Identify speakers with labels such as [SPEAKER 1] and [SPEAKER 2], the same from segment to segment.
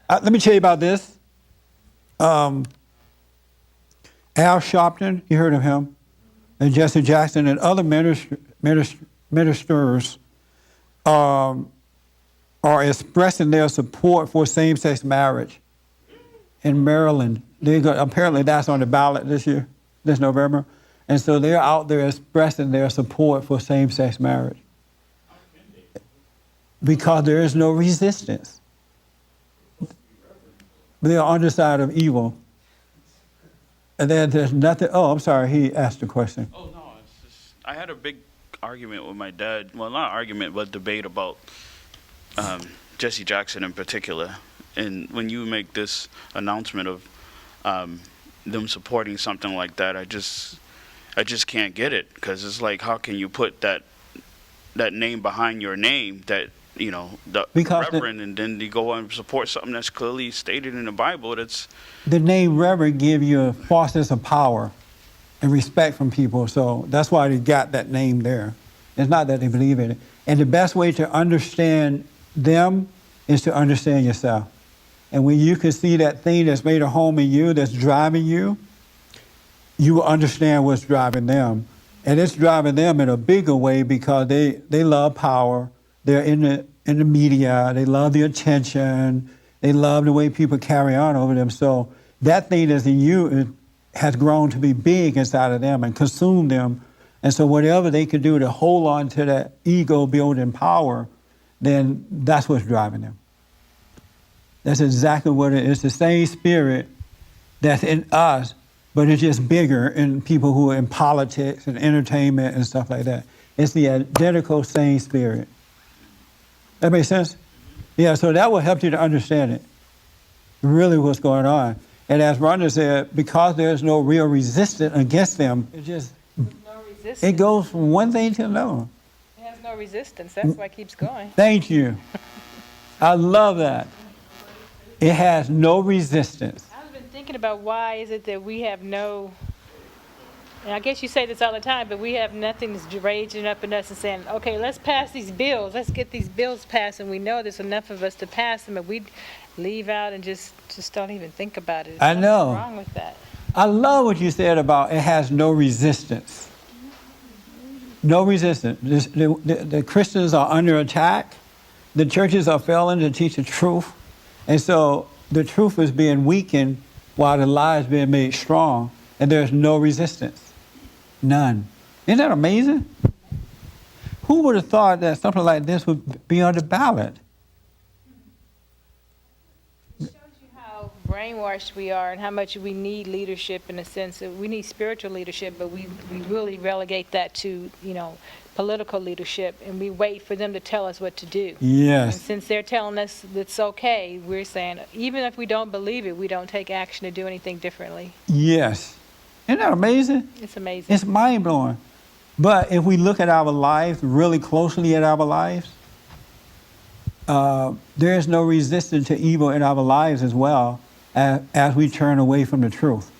[SPEAKER 1] Let me tell you about this. Al Sharpton, you heard of him, and Jesse Jackson and other ministers are expressing their support for same-sex marriage in Maryland. Apparently that's on the ballot this November. And so they're out there expressing their support for same-sex marriage. Because there is no resistance. They are on the side of evil. And then there's nothing. Oh, I'm sorry. He asked a question.
[SPEAKER 2] Oh, no. It's just, I had a big argument with my dad. Well, not argument, but debate about Jesse Jackson in particular. And when you make this announcement of them supporting something like that, I just can't get it. Because it's like, how can you put that name behind your name, that, you know, the Reverend, and then you go and support something that's clearly stated in the Bible? That's
[SPEAKER 1] the name Reverend give you a false sense of power and respect from people. So that's why they got that name there. It's not that they believe in it. And the best way to understand them is to understand yourself. And when you can see that thing that's made a home in you, that's driving you, you will understand what's driving them. And it's driving them in a bigger way because they love power. They're in the media. They love the attention. They love the way people carry on over them. So that thing that's in you has grown to be big inside of them and consume them. And so whatever they can do to hold on to that ego-building power, then that's what's driving them. That's exactly what it is. It's the same spirit that's in us, but it's just bigger in people who are in politics and entertainment and stuff like that. It's the identical same spirit. That makes sense? Yeah, so that will help you to understand it, really what's going on. And as Rhonda said, because there's no real resistance against them, it goes from one thing to another.
[SPEAKER 3] It has no resistance. That's why it keeps going.
[SPEAKER 1] Thank you. I love that. It has no resistance.
[SPEAKER 3] I've been thinking about why is it that we have no, and I guess you say this all the time, but we have nothing that's raging up in us and saying, okay, let's pass these bills. Let's get these bills passed, and we know there's enough of us to pass them, and we leave out and just don't even think about it.
[SPEAKER 1] I know.
[SPEAKER 3] What's wrong with that?
[SPEAKER 1] I love what you said about it has no resistance. No resistance. The Christians are under attack. The churches are failing to teach the truth. And so the truth is being weakened while the lie is being made strong. And there's no resistance. None. Isn't that amazing? Who would have thought that something like this would be on the ballot?
[SPEAKER 3] It shows you how brainwashed we are and how much we need leadership, in a sense that we need spiritual leadership, but we really relegate that to, political leadership, and we wait for them to tell us what to do.
[SPEAKER 1] Yes.
[SPEAKER 3] And since they're telling us it's okay, we're saying, even if we don't believe it, we don't take action to do anything differently.
[SPEAKER 1] Yes. Isn't that amazing?
[SPEAKER 3] It's amazing.
[SPEAKER 1] It's mind-blowing. But if we look at our lives, really closely at our lives, there is no resistance to evil in our lives as well as we turn away from the truth.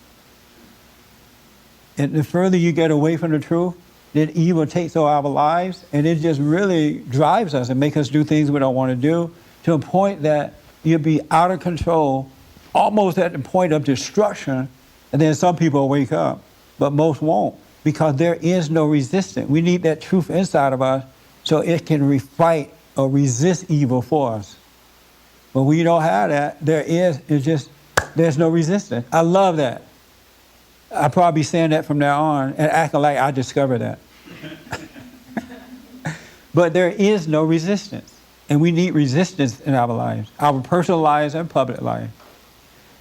[SPEAKER 1] And the further you get away from the truth, then evil takes over our lives, and it just really drives us and makes us do things we don't want to do, to a point that you'll be out of control, almost at the point of destruction, and then some people wake up, but most won't, because there is no resistance. We need that truth inside of us so it can fight or resist evil for us. But when you don't have that, there's no resistance. I love that. I'll probably be saying that from now on and acting like I discovered that. But there is no resistance. And we need resistance in our lives, our personal lives and public life.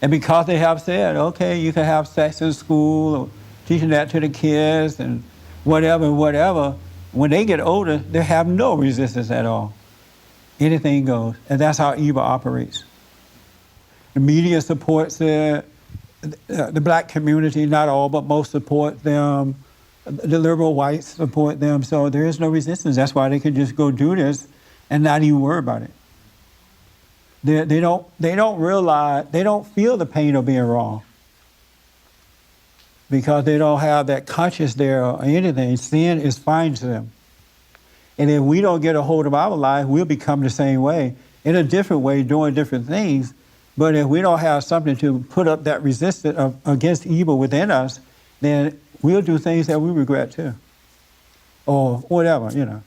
[SPEAKER 1] And because they have said, okay, you can have sex in school, or teaching that to the kids and whatever, when they get older, they have no resistance at all. Anything goes. And that's how evil operates. The media supports it. The black community, not all, but most support them. The liberal whites support them. So there is no resistance. That's why they can just go do this and not even worry about it. They don't realize, they don't feel the pain of being wrong, because they don't have that conscience there or anything. Sin is fine to them. And if we don't get a hold of our life, we'll become the same way, in a different way, doing different things, But if we don't have something to put up that resistance against evil within us, then we'll do things that we regret too. Or whatever, you know.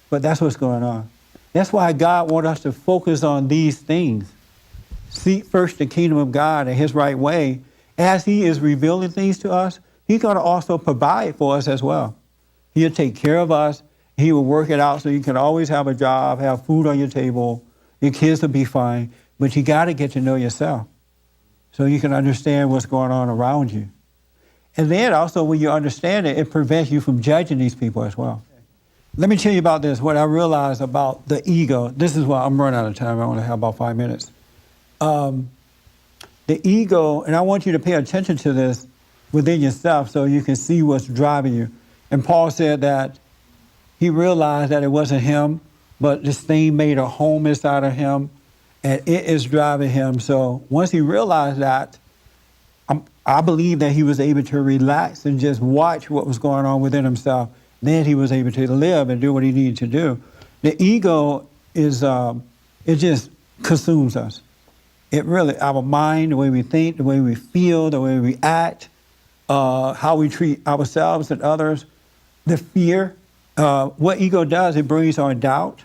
[SPEAKER 1] But that's what's going on. That's why God wants us to focus on these things. Seek first the kingdom of God and his right way. As he is revealing things to us, he's going to also provide for us as well. He'll take care of us. He will work it out so you can always have a job, have food on your table. Your kids will be fine. But you got to get to know yourself so you can understand what's going on around you. And then also when you understand it, it prevents you from judging these people as well. Let me tell you about this, what I realized about the ego. This is why I'm running out of time. I only have about 5 minutes. The ego, and I want you to pay attention to this within yourself so you can see what's driving you. And Paul said that he realized that it wasn't him, but this thing made a home inside of him, and it is driving him. So once he realized that, I believe that he was able to relax and just watch what was going on within himself. Then he was able to live and do what he needed to do. The ego is, it just consumes us. It really, our mind, the way we think, the way we feel, the way we act, how we treat ourselves and others, the fear. What ego does, it brings on doubt.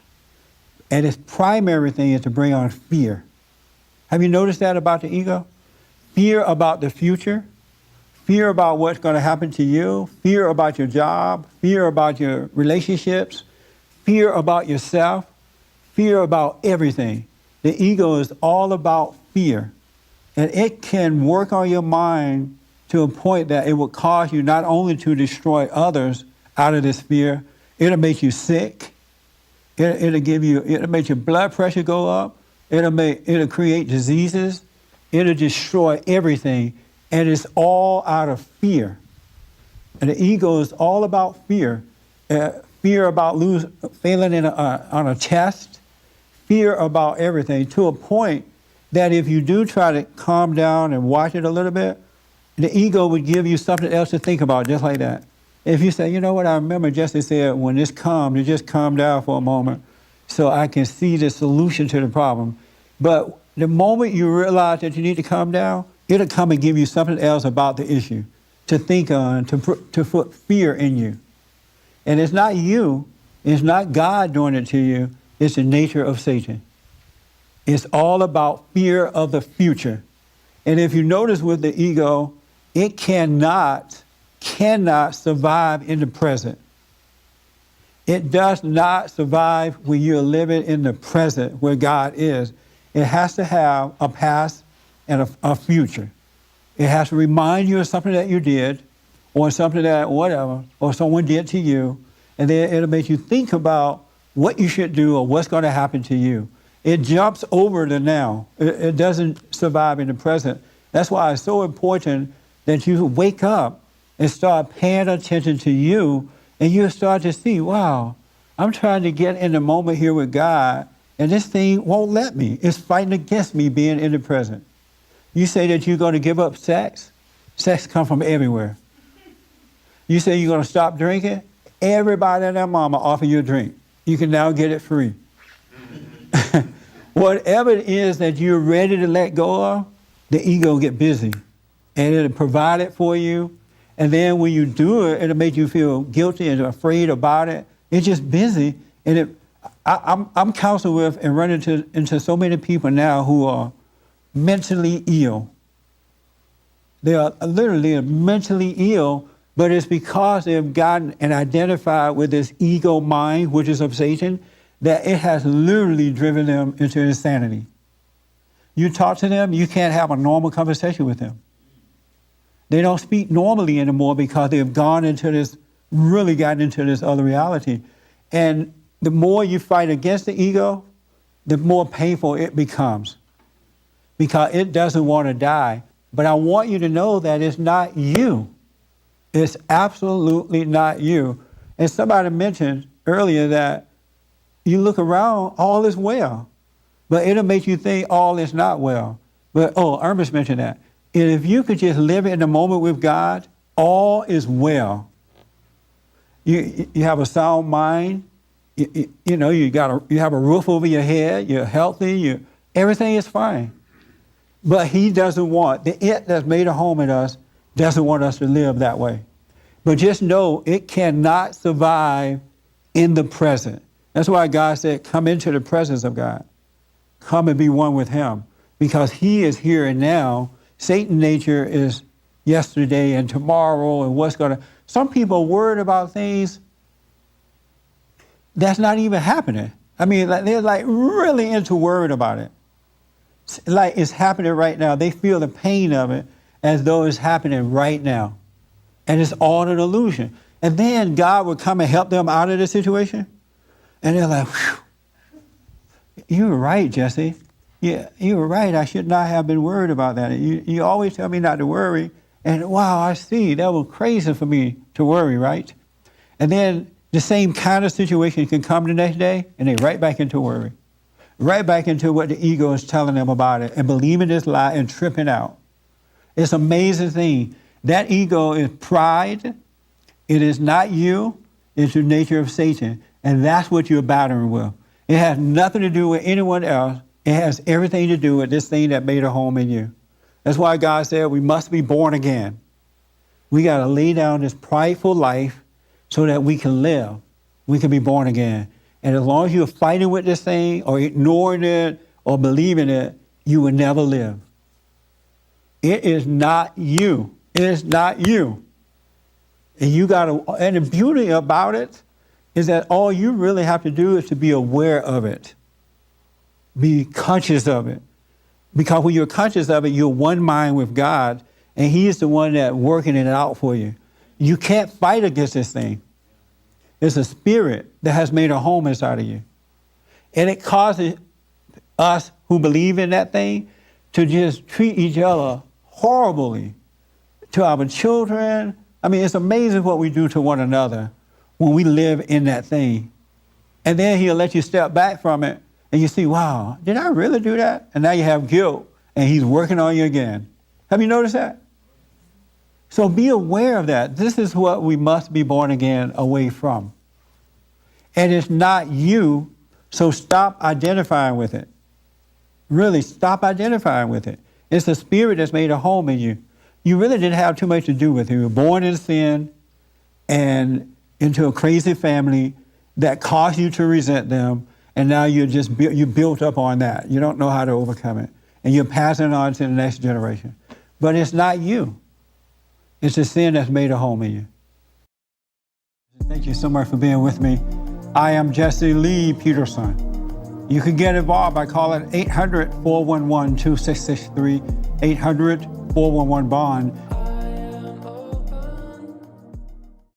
[SPEAKER 1] And its primary thing is to bring on fear. Have you noticed that about the ego? Fear about the future, fear about what's going to happen to you, fear about your job, fear about your relationships, fear about yourself, fear about everything. The ego is all about fear. And it can work on your mind to a point that it will cause you not only to destroy others out of this fear, it'll make you sick. It'll make your blood pressure go up. It'll create diseases. It'll destroy everything. And it's all out of fear. And the ego is all about fear. Fear about failing on a test. Fear about everything, to a point that if you do try to calm down and watch it a little bit, the ego would give you something else to think about, just like that. If you say, you know what, I remember Jesse said, when this calmed, it just calmed down for a moment so I can see the solution to the problem. But the moment you realize that you need to calm down, it'll come and give you something else about the issue to think on, to put fear in you. And it's not you, it's not God doing it to you, it's the nature of Satan. It's all about fear of the future. And if you notice with the ego, it cannot survive in the present. It does not survive when you're living in the present where God is. It has to have a past and a future. It has to remind you of something that you did or something that whatever, or someone did to you, and then it'll make you think about what you should do or what's going to happen to you. It jumps over the now. It doesn't survive in the present. That's why it's so important that you wake up and start paying attention to you, and you start to see, wow, I'm trying to get in the moment here with God, and this thing won't let me. It's fighting against me being in the present. You say that you're going to give up sex. Sex comes from everywhere. You say you're going to stop drinking. Everybody and their mama offer you a drink. You can now get it free. Whatever it is that you're ready to let go of, the ego will get busy. And it'll provide it for you. And then when you do it, it'll make you feel guilty and afraid about it. It's just busy. And I'm counseling with and running into so many people now who are mentally ill. They are literally mentally ill, but it's because they've gotten and identified with this ego mind, which is of Satan, that it has literally driven them into insanity. You talk to them, you can't have a normal conversation with them. They don't speak normally anymore because they've gotten into this other reality. And the more you fight against the ego, the more painful it becomes because it doesn't want to die. But I want you to know that it's not you. It's absolutely not you. And somebody mentioned earlier that you look around, all is well. But it'll make you think all is not well. But, Ernest mentioned that. And if you could just live in the moment with God, all is well. You have a sound mind. You have a roof over your head. You're healthy. Everything is fine. But he doesn't want, the it that's made a home in us doesn't want us to live that way. But just know it cannot survive in the present. That's why God said, come into the presence of God. Come and be one with him. Because he is here and now. Satan's nature is yesterday and tomorrow and what's going to. Some people are worried about things that's not even happening. I mean, they're like really into worried about it. Like it's happening right now. They feel the pain of it as though it's happening right now. And it's all an illusion. And then God would come and help them out of the situation. And they're like, whew, you were right, Jesse. Yeah, you were right. I should not have been worried about that. You always tell me not to worry. And wow, I see. That was crazy for me to worry, right? And then the same kind of situation can come the next day, and they right back into worry. Right back into what the ego is telling them about it and believing this lie and tripping out. It's an amazing thing. That ego is pride. It is not you. It's the nature of Satan. And that's what you're battling with. It has nothing to do with anyone else. It has everything to do with this thing that made a home in you. That's why God said we must be born again. We got to lay down this prideful life so that we can live. We can be born again. And as long as you're fighting with this thing or ignoring it or believing it, you will never live. It is not you. It is not you. And and the beauty about it is that all you really have to do is to be aware of it. Be conscious of it. Because when you're conscious of it, you're one mind with God, and he is the one that's working it out for you. You can't fight against this thing. It's a spirit that has made a home inside of you. And it causes us who believe in that thing to just treat each other horribly, to our children. I mean, it's amazing what we do to one another when we live in that thing. And then he'll let you step back from it and you see, wow, did I really do that? And now you have guilt and he's working on you again. Have you noticed that? So be aware of that. This is what we must be born again away from. And it's not you, so stop identifying with it. Really, stop identifying with it. It's the spirit that's made a home in you. You really didn't have too much to do with it. You were born in sin and into a crazy family that caused you to resent them, and now you built up on that. You don't know how to overcome it. And you're passing it on to the next generation. But it's not you. It's the sin that's made a home in you. Thank you so much for being with me. I am Jesse Lee Peterson. You can get involved by calling 800-411-2663, 800-411-BOND.